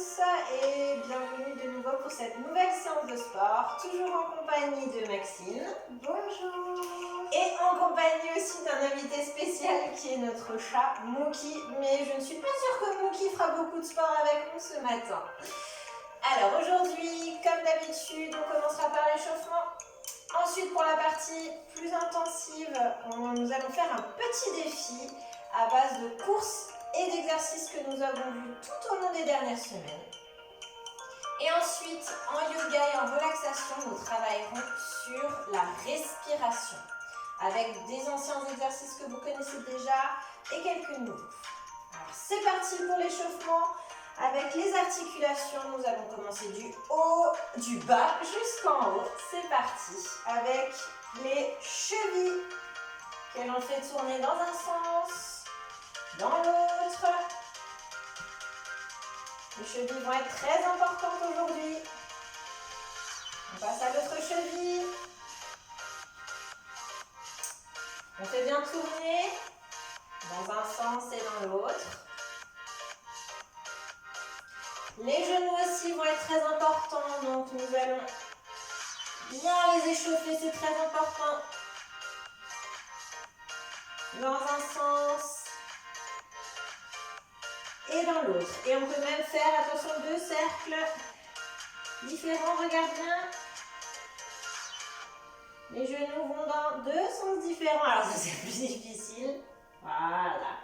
tous et bienvenue de nouveau pour cette nouvelle séance de sport, toujours en compagnie de Maxine. Bonjour. Et en compagnie aussi d'un invité spécial qui est notre chat Mookie, mais je ne suis pas sûre que Mookie fera beaucoup de sport avec nous ce matin. Alors aujourd'hui, comme d'habitude, on commencera par l'échauffement. Ensuite, pour la partie plus intensive, nous allons faire un petit défi à base de courses et d'exercices que nous avons vus tout au long des dernières semaines. Et ensuite, en yoga et en relaxation, nous travaillerons sur la respiration avec des anciens exercices que vous connaissez déjà et quelques nouveaux. Alors, c'est parti pour l'échauffement. Avec les articulations, nous allons commencer du bas jusqu'en haut. C'est parti. Avec les chevilles que l'on fait tourner dans un sens, dans l'autre. Les chevilles vont être très importantes aujourd'hui. On passe à l'autre cheville. On fait bien tourner dans un sens et dans l'autre. Les genoux aussi vont être très importants, donc nous allons bien les échauffer, c'est très important. Dans un sens et dans l'autre. Et on peut même faire, attention, 2 cercles différents, regarde bien. Les genoux vont dans 2 sens différents, alors ça c'est plus difficile. Voilà.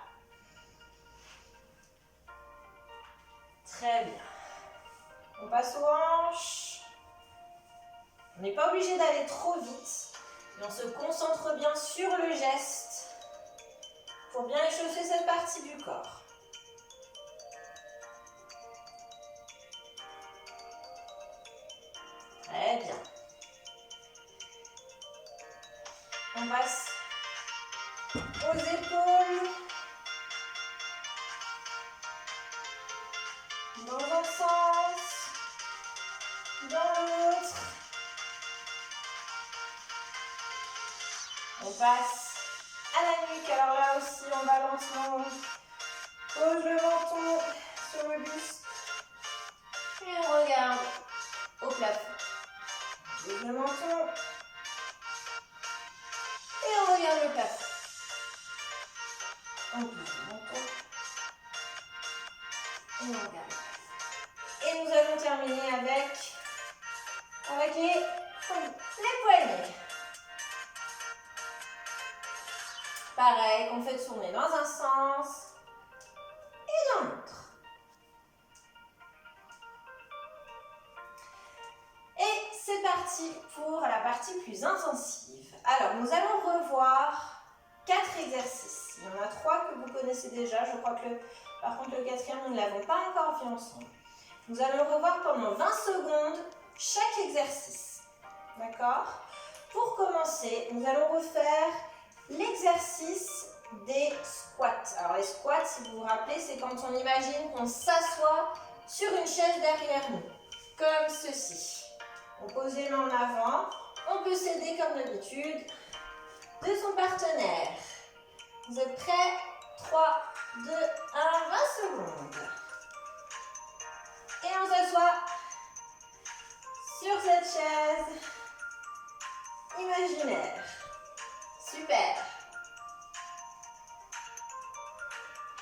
Très bien. On passe aux hanches. On n'est pas obligé d'aller trop vite. Et on se concentre bien sur le geste pour bien échauffer cette partie du corps. Très bien. On passe aux épaules. Dans un sens, dans l'autre. On passe à la nuque. Alors là aussi, on va lentement. Pose le menton sur le buste. Et on regarde au plafond. Pose le menton. Et on regarde le plafond. On pose le menton. Et on regarde. Et nous allons terminer avec les poignets. Pareil, qu'on fait tourner dans un sens et dans l'autre. Et c'est parti pour la partie plus intensive. Alors, nous allons revoir 4 exercices. Il y en a 3 que vous connaissez déjà. Je crois que par contre, le 4e, nous ne l'avons pas encore vu ensemble. Nous allons revoir pendant 20 secondes chaque exercice. D'accord? Pour commencer, nous allons refaire l'exercice des squats. Alors les squats, si vous vous rappelez, c'est quand on imagine qu'on s'assoit sur une chaise derrière nous, comme ceci. On pose les mains en avant, on peut s'aider comme d'habitude de son partenaire. Vous êtes prêts? 3, 2, 1, 20 secondes. Et on s'assoit sur cette chaise imaginaire. Super.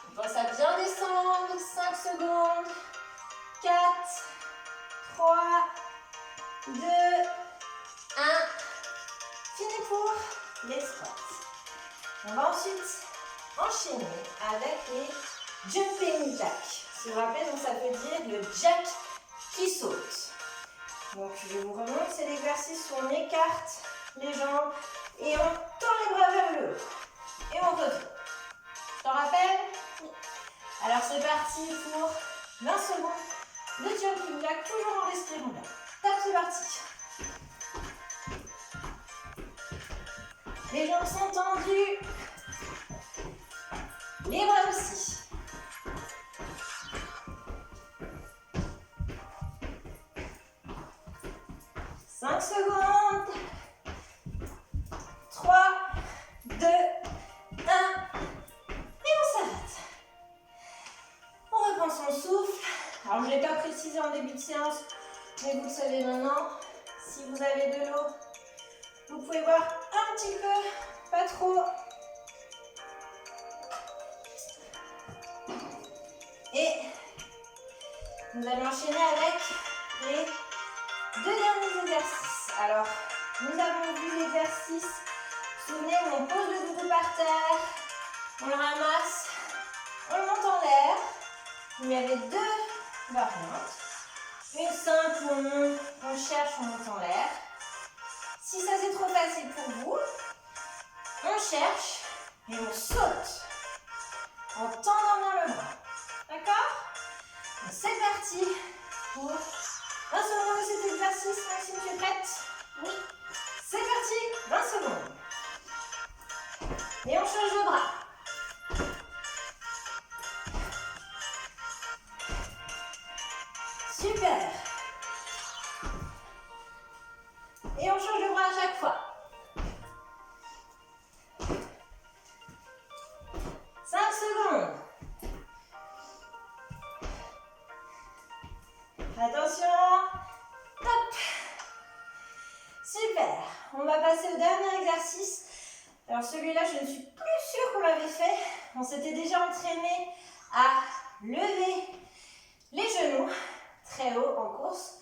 On pense à bien descendre. 5 secondes. 4, 3, 2, 1. Fini pour les squats. On va ensuite enchaîner avec les jumping jacks. Si vous vous rappelez, donc ça veut dire le jack qui saute. Donc je vous remonte, c'est l'exercice où on écarte les jambes et on tend les bras vers le haut. Et on revient. Tu t'en rappelles? Oui. Alors c'est parti pour 20 secondes de jumping jack, toujours en respirant bien. Tape, c'est parti. Les jambes sont tendues. Les bras aussi. 5 secondes. 3, 2, 1. Et on s'arrête. On reprend son souffle Alors, je ne l'ai pas précisé en début de séance, mais vous le savez maintenant. Si vous avez de l'eau, vous pouvez boire un petit peu, pas trop. Et nous allons enchaîner avec les 2 derniers exercices. Alors, nous avons vu l'exercice, souvenez, où on pose le doudou par terre, on le ramasse, on le monte en l'air. Il y avait 2 variantes. Une simple où on cherche, on monte en l'air. Si ça c'est trop facile pour vous, on cherche et on saute en tendant bien le bras. D'accord? C'est parti pour 20 secondes de cet exercice. Maxime, tu es prête? Oui. C'est parti, 20 secondes. Et on change de bras. Super. Et on change de bras à chaque fois. 5 secondes. Attention. Top. Super. On va passer au dernier exercice. Alors celui-là, je ne suis plus sûre qu'on l'avait fait. On s'était déjà entraîné à lever les genoux très haut en course.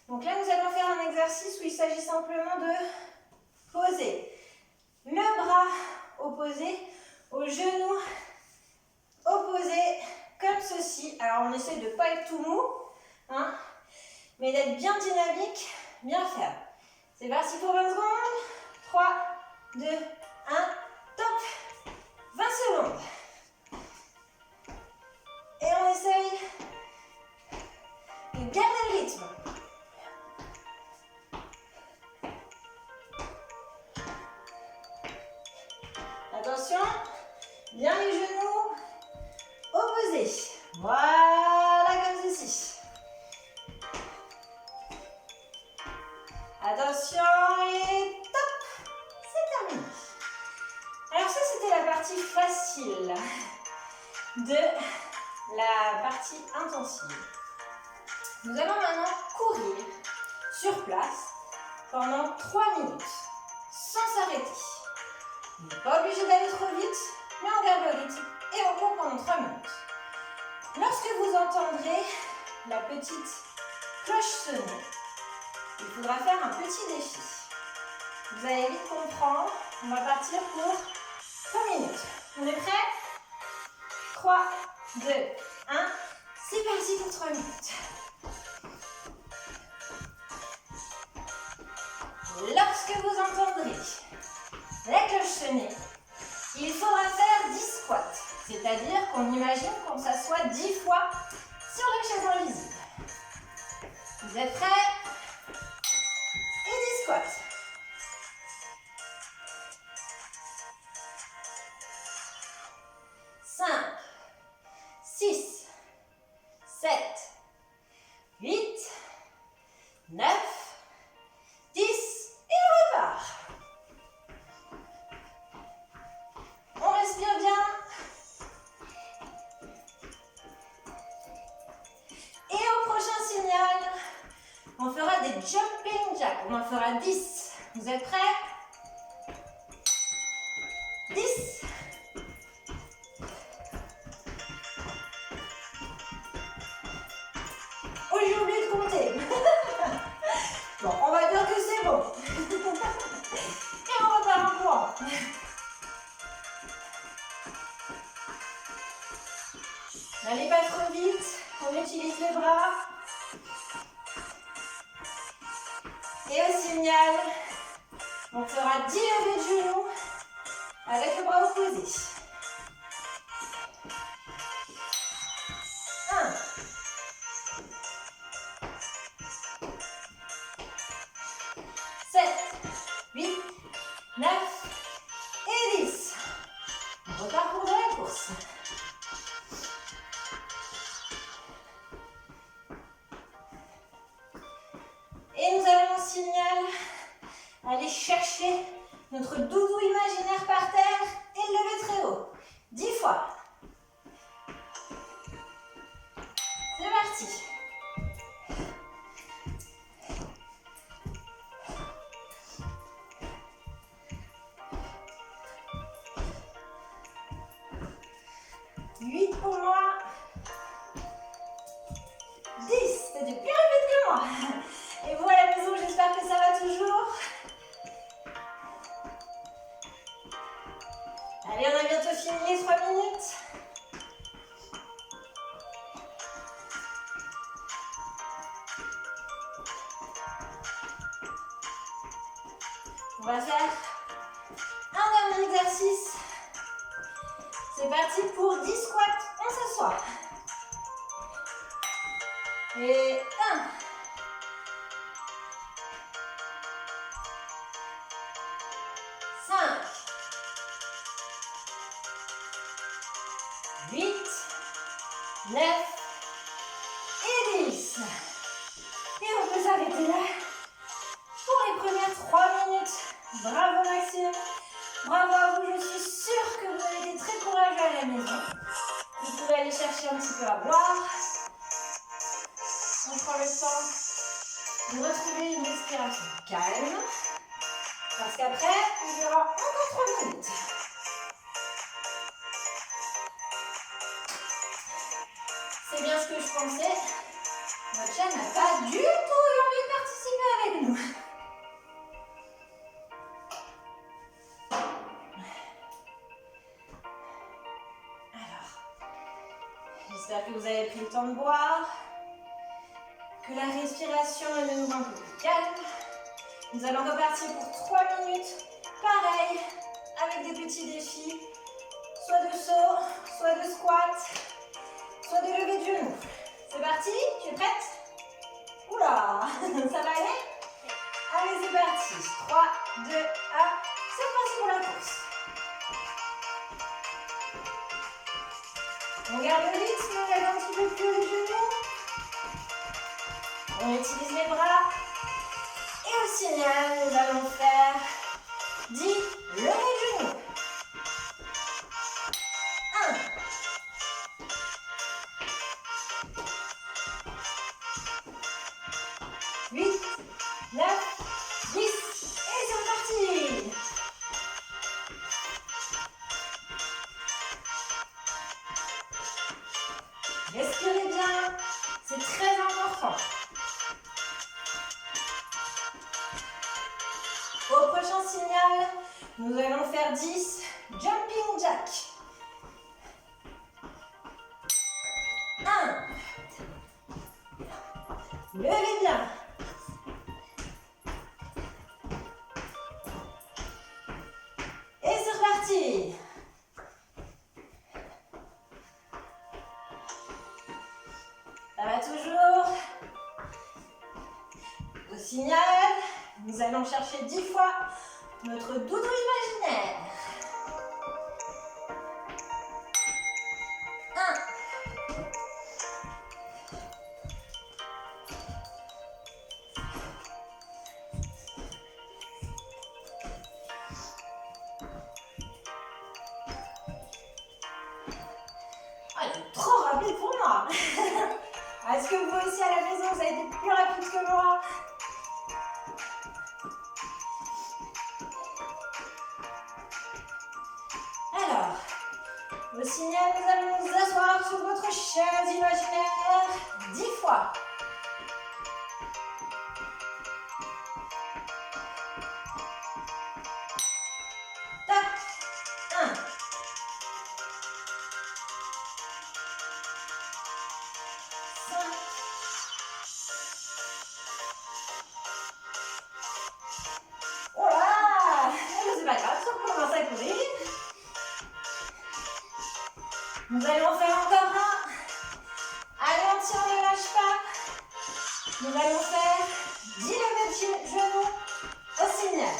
Donc là, nous allons faire un exercice où il s'agit simplement de poser le bras opposé au genou opposé comme ceci. Alors on essaie de ne pas être tout mou, hein, mais d'être bien dynamique, bien ferme. C'est parti pour 20 secondes. 3, 2, 1, top. 20 secondes. Et on essaye de garder le rythme. Attention, bien les genoux opposés. Voilà, comme ceci. Attention et top. C'est terminé. Alors ça, c'était la partie facile de la partie intensive. Nous allons maintenant courir sur place pendant 3 minutes sans s'arrêter. On n'est pas obligé d'aller trop vite, mais on garde le rythme et on court pendant 3 minutes. Lorsque vous entendrez la petite cloche sonner, il faudra faire un petit défi. Vous allez vite comprendre, on va partir pour 3 minutes. On est prêts? 3, 2, 1, c'est parti pour 3 minutes. Lorsque vous entendrez la cloche sonner, il faudra faire 10 squats. C'est-à-dire qu'on imagine qu'on s'assoit 10 fois sur la chaise invisible. Vous êtes prêts? Et 10 squats. 5, 6, 7, 8, 9, 10 et on repart. On respire bien. Et au prochain signal, on fera des jumping jacks. On en fera 10. Vous êtes prêts? 10. Oh, j'ai oublié de compter. Bon, on va dire que c'est bon. Et on repart en courant. N'allez pas trop vite, on utilise les bras. Et au signal, on fera 10 levées de genoux avec le bras opposé. 1, 7, 8, 9 et 10. On repart pour de la course. Et nous allons au signal aller chercher notre doudou imaginaire par terre et le lever très haut. 10 fois. C'est parti. On va faire un dernier exercice. C'est parti pour 10 squats. On s'assoit. Et 1. 5. 8. 9. Et 10. Et on peut s'arrêter là pour les premières 3 minutes. Bravo Maxime. Bravo à vous. Je suis sûre que vous avez été très courageux à la maison. Vous pouvez aller chercher un petit peu à boire. On prend le temps de retrouver une respiration calme. Parce qu'après, il y aura encore 3 minutes. C'est bien ce que je pensais. Notre chat n'a pas du tout eu envie de participer avec nous. Alors, j'espère que vous avez pris le temps de boire, que la respiration est de nouveau un peu plus calme. Nous allons repartir pour 3 minutes. Pareil, avec des petits défis, soit de saut, soit de squat, soit de lever de genoux. C'est parti, tu es prête? Oula, ça va aller? Allez, c'est parti. 3, 2, 1, c'est parti pour la course. On garde le rythme, on lève un petit peu plus les genoux. On utilise les bras. Et au signal, nous allons faire 10 levées de genoux. 1. 8, 9, 10. Et c'est reparti. Respirez bien, c'est très important. Au prochain signal, nous allons faire 10 jumping jack. 1. Levez bien. Et c'est reparti. Ça va toujours. Au signal, nous allons chercher 10 fois notre doudou imaginaire. 1. 'Ah, il est trop rapide pour moi. Est-ce que vous aussi à la maison, vous avez été plus rapide que moi? Alors, au signal, nous allons nous asseoir sur votre chaise imaginaire 10 fois. Tac. 1. 5. 'Oh là! C'est pas grave, on recommence à courir. Nous allons faire encore un. Allez, on ne lâche pas. Nous allons faire 10 levées de genoux au signal.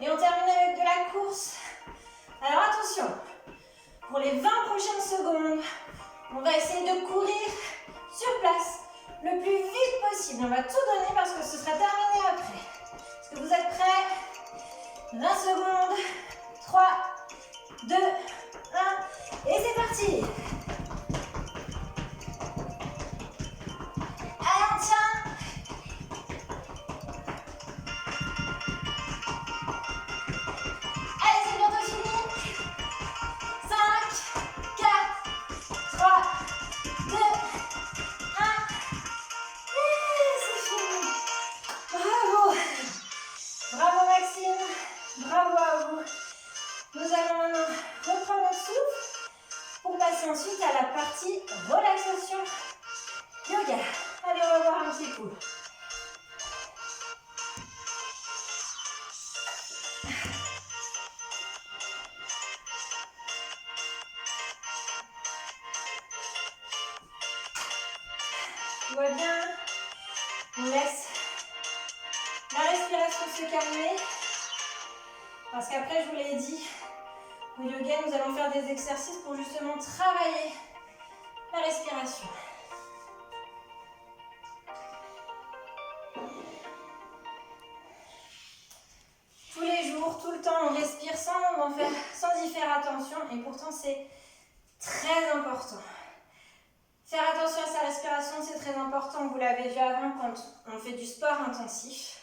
Et on termine avec de la course. Alors attention, pour les 20 prochaines secondes, on va essayer de courir sur place le plus vite possible. On va tout donner parce que ce sera terminé après. Est-ce que vous êtes prêts? 20 secondes. 3, 2, 1. Et c'est parti. Allez, on tient. Allez, c'est bientôt fini. 5, 4, 3, 2, 1. Et c'est fini. Bravo. Bravo Maxime. beaucoup. Tout va bien. On laisse la respiration se calmer. Parce qu'après, je vous l'ai dit, au yoga, nous allons faire des exercices pour justement travailler la respiration. Tous les jours, tout le temps, on respire sans y faire attention et pourtant c'est très important. Faire attention à sa respiration, c'est très important. Vous l'avez vu avant quand on fait du sport intensif.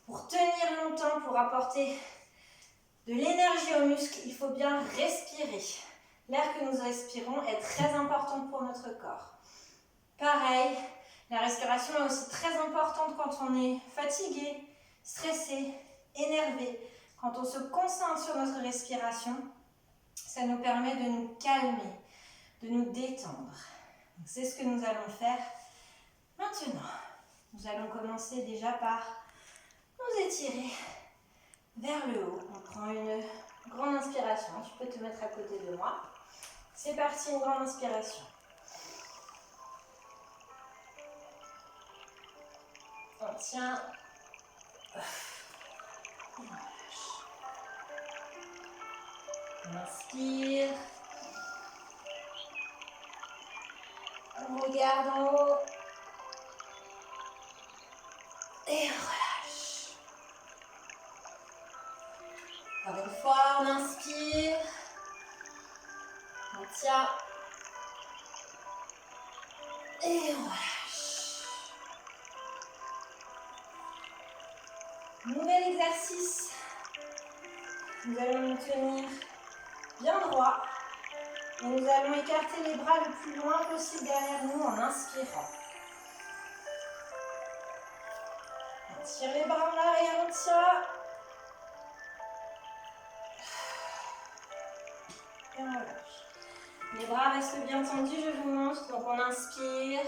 Pour tenir longtemps, pour apporter de l'énergie aux muscles, il faut bien respirer. L'air que nous respirons est très important pour notre corps. Pareil, la respiration est aussi très importante quand on est fatigué, stressé, énervé. Quand on se concentre sur notre respiration, ça nous permet de nous calmer, de nous détendre. C'est ce que nous allons faire maintenant. Nous allons commencer déjà par nous étirer vers le haut. On prend une grande inspiration. Tu peux te mettre à côté de moi. C'est parti, une grande inspiration. On tient. On relâche. On inspire. On regarde en haut. Et on relâche. Encore une fois, on inspire. On tient. Et on relâche. Nouvel exercice. Nous allons nous tenir bien droit. Et nous allons écarter les bras le plus loin possible derrière nous en inspirant. On tire les bras en arrière, on tient. Et on relâche. Les bras restent bien tendus, je vous montre. Donc on inspire.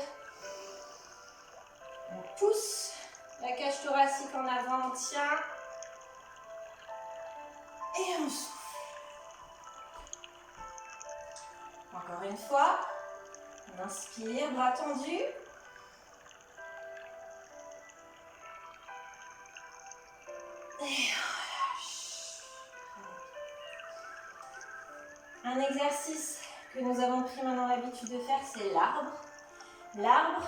On pousse la cage thoracique en avant, on tient. Et on souffle. Encore une fois. On inspire, bras tendus. Et on relâche. Un exercice que nous avons pris maintenant l'habitude de faire, c'est l'arbre. L'arbre,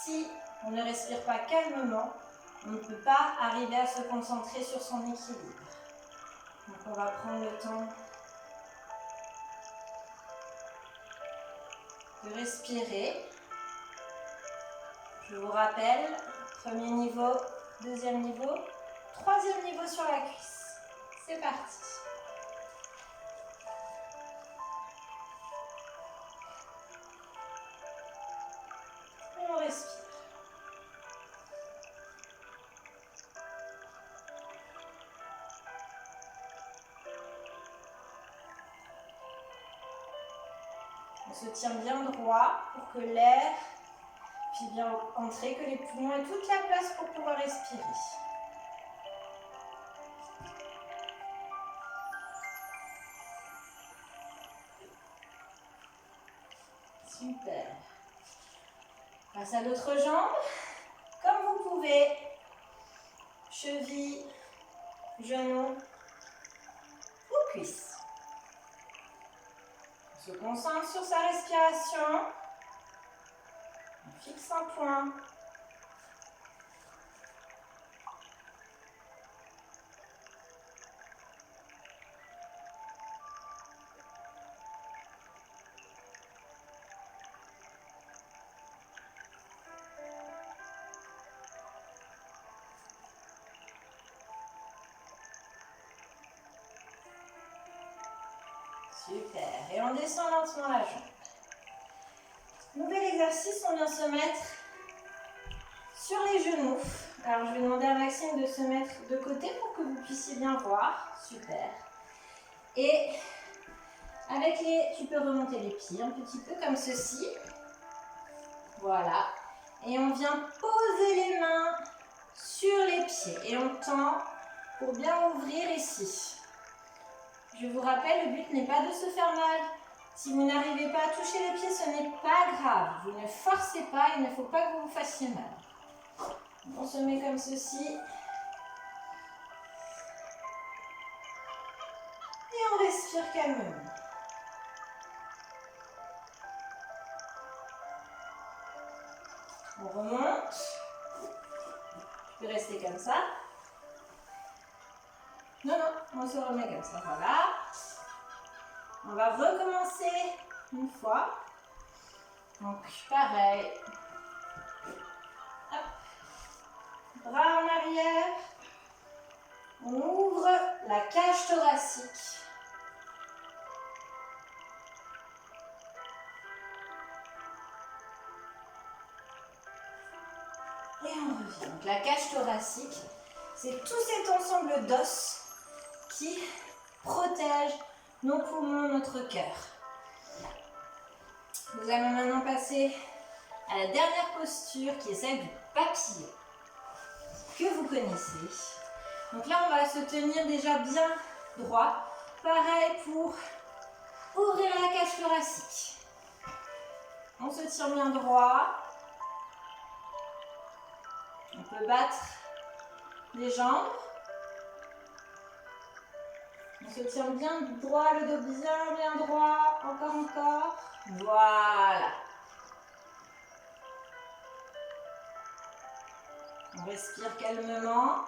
si on ne respire pas calmement, on ne peut pas arriver à se concentrer sur son équilibre. Donc on va prendre le temps de respirer. Je vous rappelle, premier niveau, deuxième niveau, troisième niveau sur la cuisse. C'est parti. Et on respire. On se tient bien droit pour que l'air puisse bien entrer, que les poumons aient toute la place pour pouvoir respirer. Super. Passe à l'autre jambe, comme vous pouvez. Cheville, genou ou cuisse. On se concentre sur sa respiration. On fixe un point. Super. Et on descend lentement la jambe. Nouvel exercice, on vient se mettre sur les genoux. Alors, je vais demander à Maxime de se mettre de côté pour que vous puissiez bien voir. Super. Et avec tu peux remonter les pieds un petit peu comme ceci. Voilà. Et on vient poser les mains sur les pieds. Et on tend pour bien ouvrir ici. Je vous rappelle, le but n'est pas de se faire mal. Si vous n'arrivez pas à toucher les pieds, ce n'est pas grave. Vous ne forcez pas, il ne faut pas que vous vous fassiez mal. On se met comme ceci. Et on respire calmement. On remonte. Je peux rester comme ça. Non, on se remet comme ça. Voilà. On va recommencer une fois. Donc, pareil. Hop. Bras en arrière. On ouvre la cage thoracique. Et on revient. Donc, la cage thoracique, c'est tout cet ensemble d'os qui protège nos poumons, notre cœur. Nous allons maintenant passer à la dernière posture qui est celle du papillon que vous connaissez. Donc là, on va se tenir déjà bien droit. Pareil pour ouvrir la cage thoracique. On se tient bien droit. On peut battre les jambes. On se tient bien droit, le dos bien droit. Encore. Voilà. On respire calmement.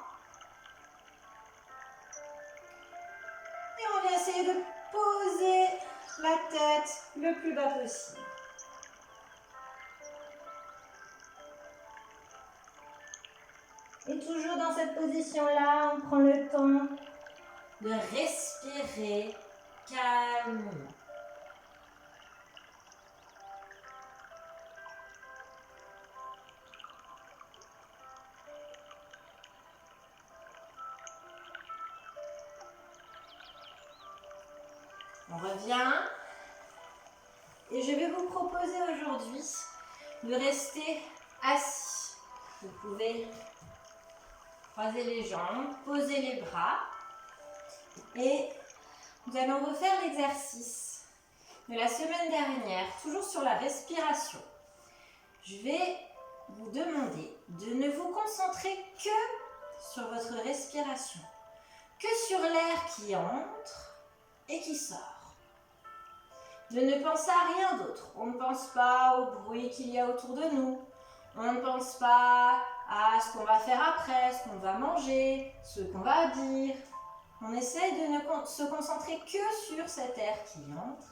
Et on va essayer de poser la tête le plus bas possible. Et toujours dans cette position-là, on prend le temps de respirer calmement. On revient et je vais vous proposer aujourd'hui de rester assis. Vous pouvez croiser les jambes, poser les bras et nous allons refaire l'exercice de la semaine dernière, toujours sur la respiration. Je vais vous demander de ne vous concentrer que sur votre respiration, que sur l'air qui entre et qui sort. De ne penser à rien d'autre. On ne pense pas au bruit qu'il y a autour de nous. On ne pense pas à ce qu'on va faire après, ce qu'on va manger, ce qu'on va dire. On essaie de ne se concentrer que sur cet air qui entre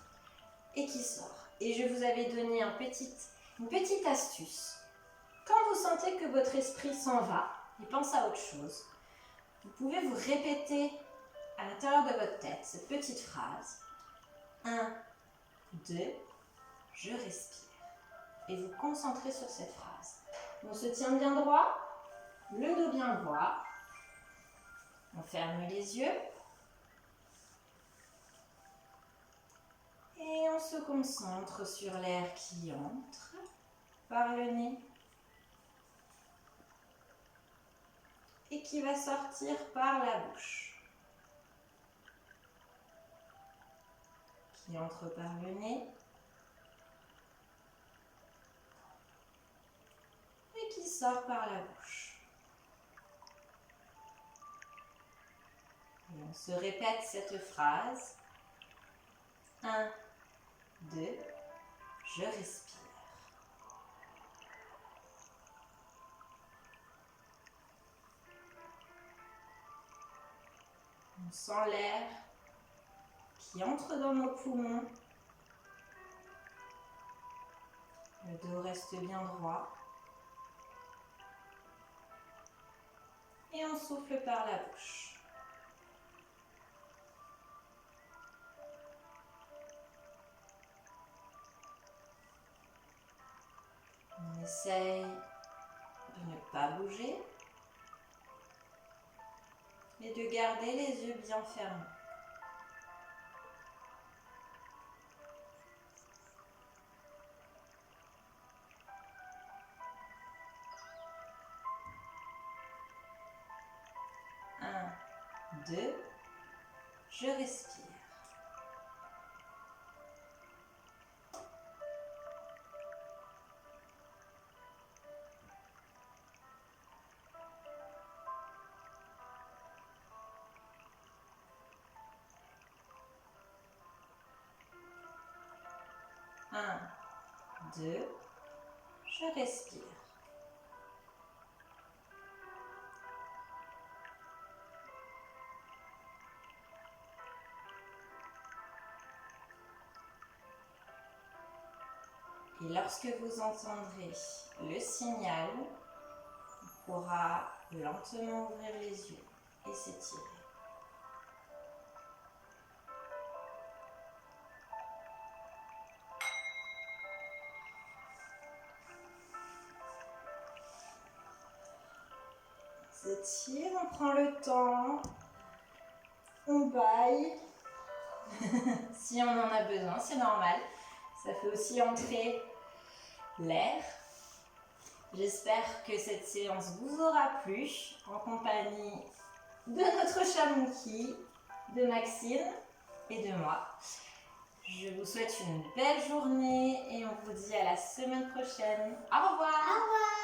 et qui sort. Et je vous avais donné une petite astuce. Quand vous sentez que votre esprit s'en va et pense à autre chose, vous pouvez vous répéter à l'intérieur de votre tête cette petite phrase. 1, 2, je respire. Et vous concentrez sur cette phrase. On se tient bien droit, le dos bien droit. On ferme les yeux. Et on se concentre sur l'air qui entre par le nez et qui va sortir par la bouche. Qui entre par le nez et qui sort par la bouche. Et on se répète cette phrase. 1, 2, je respire. On sent l'air qui entre dans nos poumons. Le dos reste bien droit. Et on souffle par la bouche. On essaye de ne pas bouger et de garder les yeux bien fermés. 2, je respire. 1, 2, je respire. Et lorsque vous entendrez le signal, on pourra lentement ouvrir les yeux et s'étirer. On s'étire, on prend le temps, on baille. Si on en a besoin, c'est normal. Ça fait aussi entrer l'air. J'espère que cette séance vous aura plu en compagnie de notre chat Mookie, de Maxine et de moi. Je vous souhaite une belle journée et on vous dit à la semaine prochaine. Au revoir! Au revoir!